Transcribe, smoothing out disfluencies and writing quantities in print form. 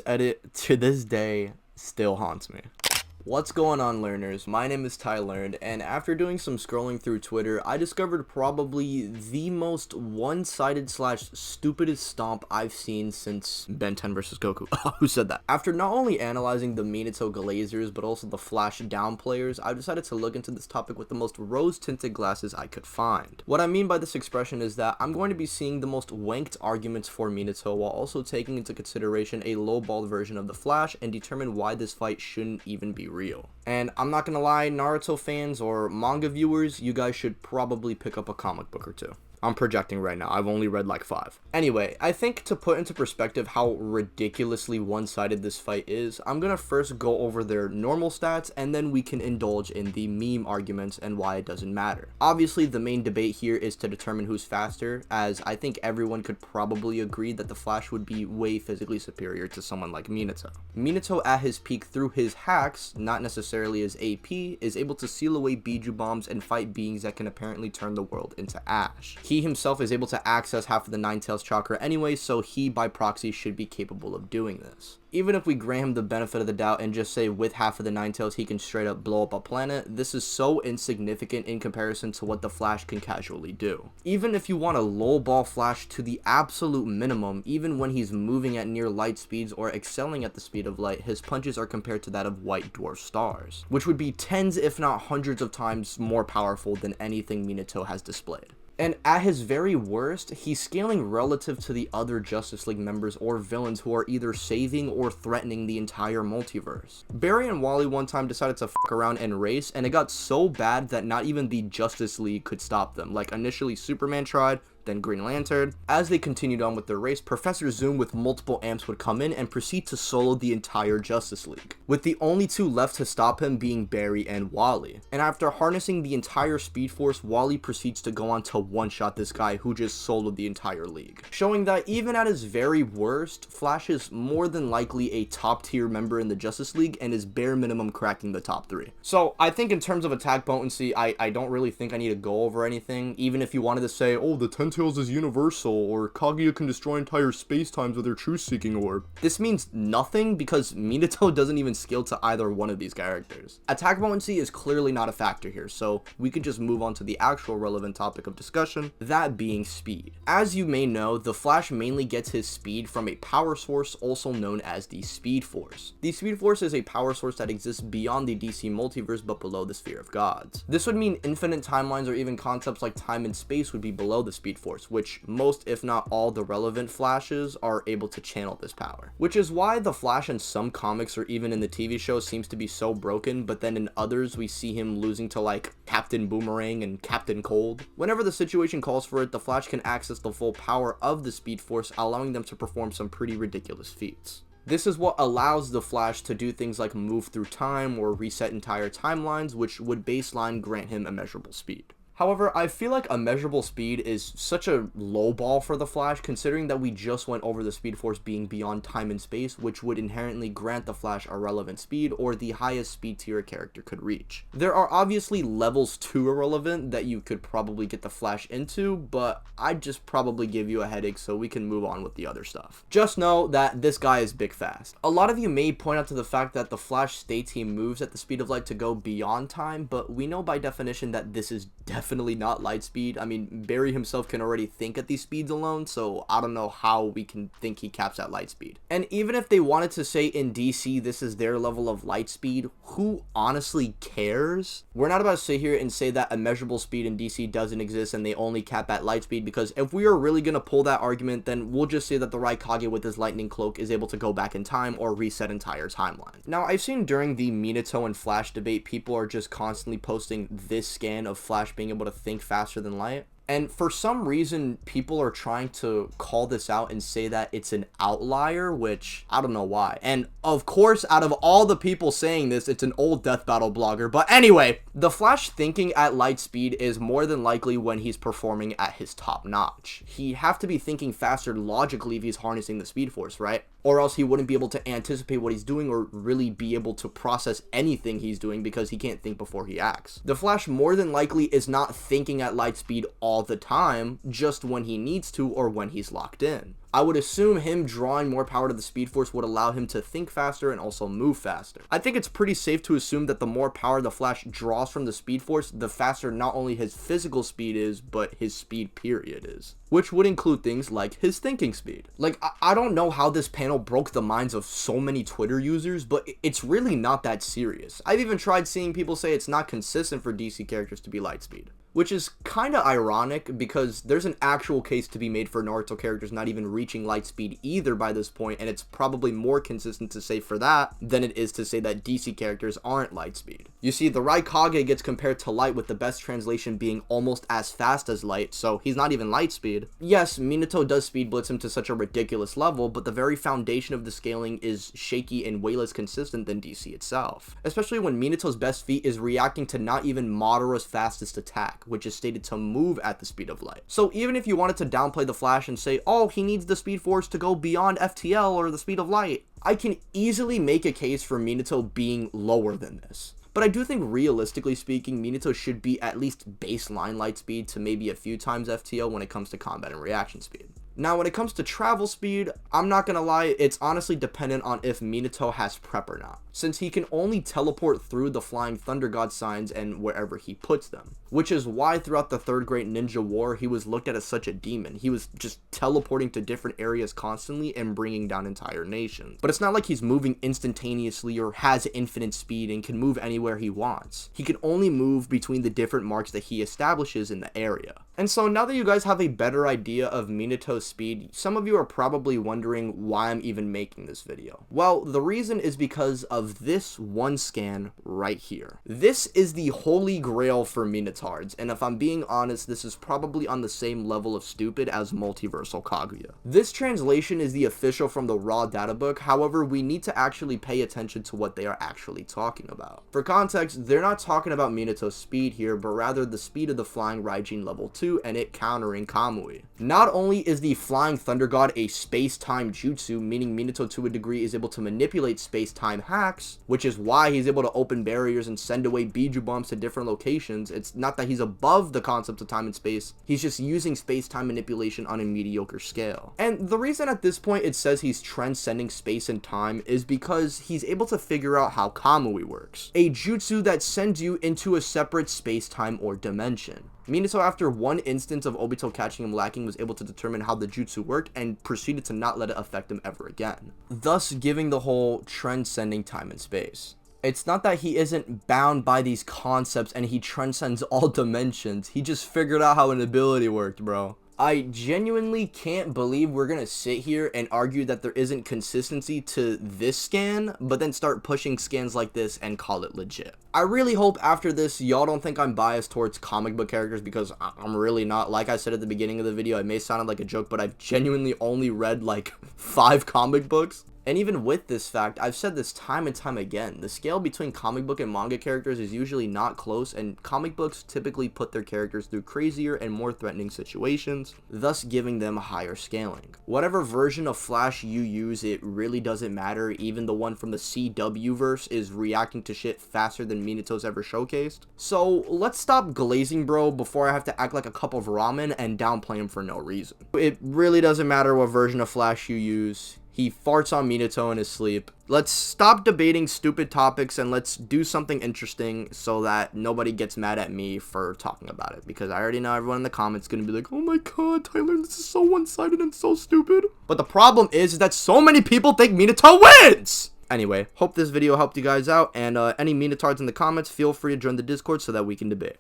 This edit to this day still haunts me. What's going on, learners? My name is Ty Learned, and after doing some scrolling through Twitter, I discovered probably the most one-sided slash stupidest stomp I've seen since Ben 10 vs. Goku. Who said that? After not only analyzing the Minato Glazers, but also the Flash down players, I decided to look into this topic with the most rose-tinted glasses I could find. What I mean by this expression is that I'm going to be seeing the most wanked arguments for Minato while also taking into consideration a low-balled version of the Flash and determine why this fight shouldn't even be real. And I'm not gonna lie, Naruto fans or manga viewers, you guys should probably pick up a comic book or two. I'm projecting right now. I've only read like 5. Anyway, I think to put into perspective how ridiculously one-sided this fight is, I'm gonna first go over their normal stats, and then we can indulge in the meme arguments and why it doesn't matter. Obviously, the main debate here is to determine who's faster, as I think everyone could probably agree that the Flash would be way physically superior to someone like Minato. Minato at his peak through his hacks, not necessarily his AP, is able to seal away Biju bombs and fight beings that can apparently turn the world into ash. He himself is able to access half of the Nine-Tails chakra anyway, so he by proxy should be capable of doing this. Even if we grant him the benefit of the doubt and just say with half of the Nine-Tails he can straight up blow up a planet, this is so insignificant in comparison to what the Flash can casually do. Even if you want to lowball Flash to the absolute minimum, even when he's moving at near light speeds or excelling at the speed of light, his punches are compared to that of white dwarf stars, which would be tens if not hundreds of times more powerful than anything Minato has displayed. And at his very worst, he's scaling relative to the other Justice League members or villains who are either saving or threatening the entire multiverse. Barry and Wally one time decided to fuck around and race, and it got so bad that not even the Justice League could stop them. Like, initially Superman tried, then Green Lantern. As they continued on with their race, Professor Zoom with multiple amps would come in and proceed to solo the entire Justice League, with the only two left to stop him being Barry and Wally. And after harnessing the entire Speed Force, Wally proceeds to go on to one-shot this guy who just soloed the entire league, showing that even at his very worst, Flash is more than likely a top-tier member in the Justice League and is bare minimum cracking the top 3. So I think in terms of attack potency, I don't really think I need to go over anything. Even if you wanted to say, oh, the 10 Tails is universal, or Kaguya can destroy entire space-times with her truth-seeking orb. This means nothing because Minato doesn't even scale to either one of these characters. Attack potency is clearly not a factor here, so we could just move on to the actual relevant topic of discussion, that being speed. As you may know, the Flash mainly gets his speed from a power source also known as the Speed Force. The Speed Force is a power source that exists beyond the DC multiverse but below the Sphere of Gods. This would mean infinite timelines or even concepts like time and space would be below the Speed Force, which most if not all the relevant Flashes are able to channel this power. Which is why the Flash in some comics or even in the TV show seems to be so broken, but then in others we see him losing to like Captain Boomerang and Captain Cold. Whenever the situation calls for it, the Flash can access the full power of the Speed Force, allowing them to perform some pretty ridiculous feats. This is what allows the Flash to do things like move through time or reset entire timelines, which would baseline grant him immeasurable speed. However, I feel like immeasurable speed is such a low ball for the Flash, considering that we just went over the Speed Force being beyond time and space, which would inherently grant the Flash irrelevant speed, or the highest speed tier a character could reach. There are obviously levels to irrelevant that you could probably get the Flash into, but I'd just probably give you a headache so we can move on with the other stuff. Just know that this guy is big fast. A lot of you may point out to the fact that the Flash states he moves at the speed of light to go beyond time, but we know by definition that this is definitely not light speed. I mean, Barry himself can already think at these speeds alone, so I don't know how we can think he caps at light speed. And even if they wanted to say in DC this is their level of light speed, who honestly cares? We're not about to sit here and say that immeasurable speed in DC doesn't exist and they only cap at light speed, because if we are really going to pull that argument, then we'll just say that the Raikage with his lightning cloak is able to go back in time or reset entire timeline. Now, I've seen during the Minato and Flash debate, people are just constantly posting this scan of Flash being able to think faster than light. And for some reason, people are trying to call this out and say that it's an outlier, which I don't know why. And of course, out of all the people saying this, it's an old Death Battle blogger. But anyway, the Flash thinking at light speed is more than likely when he's performing at his top notch. He'd have to be thinking faster logically if he's harnessing the Speed Force, right? Or else he wouldn't be able to anticipate what he's doing or really be able to process anything he's doing because he can't think before he acts. The Flash more than likely is not thinking at light speed all all the time, just when he needs to or when he's locked in. I would assume him drawing more power to the Speed Force would allow him to think faster and also move faster. I think it's pretty safe to assume that the more power the Flash draws from the Speed Force, the faster not only his physical speed is, but his speed period is. Which would include things like his thinking speed. Like, I don't know how this panel broke the minds of so many Twitter users, but it's really not that serious. I've even tried seeing people say it's not consistent for DC characters to be Lightspeed. Which is kinda ironic because there's an actual case to be made for Naruto characters not even reaching Lightspeed either by this point, and it's probably more consistent to say for that than it is to say that DC characters aren't Lightspeed. You see, the Raikage gets compared to Light, with the best translation being almost as fast as Light, so he's not even Lightspeed. Yes, Minato does speed blitz him to such a ridiculous level, but the very foundation of the scaling is shaky and way less consistent than DC itself. Especially when Minato's best feat is reacting to not even Madara's fastest attack, which is stated to move at the speed of light. So even if you wanted to downplay the Flash and say, oh, he needs the Speed Force to go beyond FTL or the speed of light, I can easily make a case for Minato being lower than this. But I do think, realistically speaking, Minato should be at least baseline light speed to maybe a few times FTL when it comes to combat and reaction speed. Now, when it comes to travel speed, I'm not gonna lie, it's honestly dependent on if Minato has prep or not, since he can only teleport through the Flying Thunder God signs and wherever he puts them, which is why throughout the Third Great Ninja War, he was looked at as such a demon. He was just teleporting to different areas constantly and bringing down entire nations. But it's not like he's moving instantaneously or has infinite speed and can move anywhere he wants. He can only move between the different marks that he establishes in the area. And so now that you guys have a better idea of Minato's speed, some of you are probably wondering why I'm even making this video. Well, the reason is because of this one scan right here. This is the holy grail for Minotaurs, and if I'm being honest, this is probably on the same level of stupid as Multiversal Kaguya. This translation is the official from the raw databook, however, we need to actually pay attention to what they are actually talking about. For context, they're not talking about Minato's speed here, but rather the speed of the Flying Raijin level 2 and it countering Kamui. Not only is the Flying Thunder God a space-time jutsu, meaning Minato to a degree is able to manipulate space-time hacks, which is why he's able to open barriers and send away Biju bombs to different locations. It's not that he's above the concept of time and space, he's just using space-time manipulation on a mediocre scale. And the reason at this point it says he's transcending space and time is because he's able to figure out how Kamui works, a jutsu that sends you into a separate space-time or dimension. Minato, after one instance of Obito catching him lacking, was able to determine how the jutsu worked and proceeded to not let it affect him ever again, thus giving the whole transcending time and space. It's not that he isn't bound by these concepts and he transcends all dimensions, he just figured out how an ability worked, bro. I genuinely can't believe we're gonna sit here and argue that there isn't consistency to this scan, but then start pushing scans like this and call it legit. I really hope after this, y'all don't think I'm biased towards comic book characters, because I'm really not. Like I said at the beginning of the video, it may sound like a joke, but I've genuinely only read like 5 comic books. And even with this fact, I've said this time and time again, the scale between comic book and manga characters is usually not close, and comic books typically put their characters through crazier and more threatening situations, thus giving them higher scaling. Whatever version of Flash you use, it really doesn't matter. Even the one from the CW verse is reacting to shit faster than Minato's ever showcased. So let's stop glazing bro before I have to act like a cup of ramen and downplay him for no reason. It really doesn't matter what version of Flash you use. He farts on Minato in his sleep. Let's stop debating stupid topics and let's do something interesting so that nobody gets mad at me for talking about it, because I already know everyone in the comments is going to be like, oh my god, Tyler, this is so one-sided and so stupid. But the problem is that so many people think Minato wins! Anyway, hope this video helped you guys out, and any Minatods in the comments, feel free to join the Discord so that we can debate.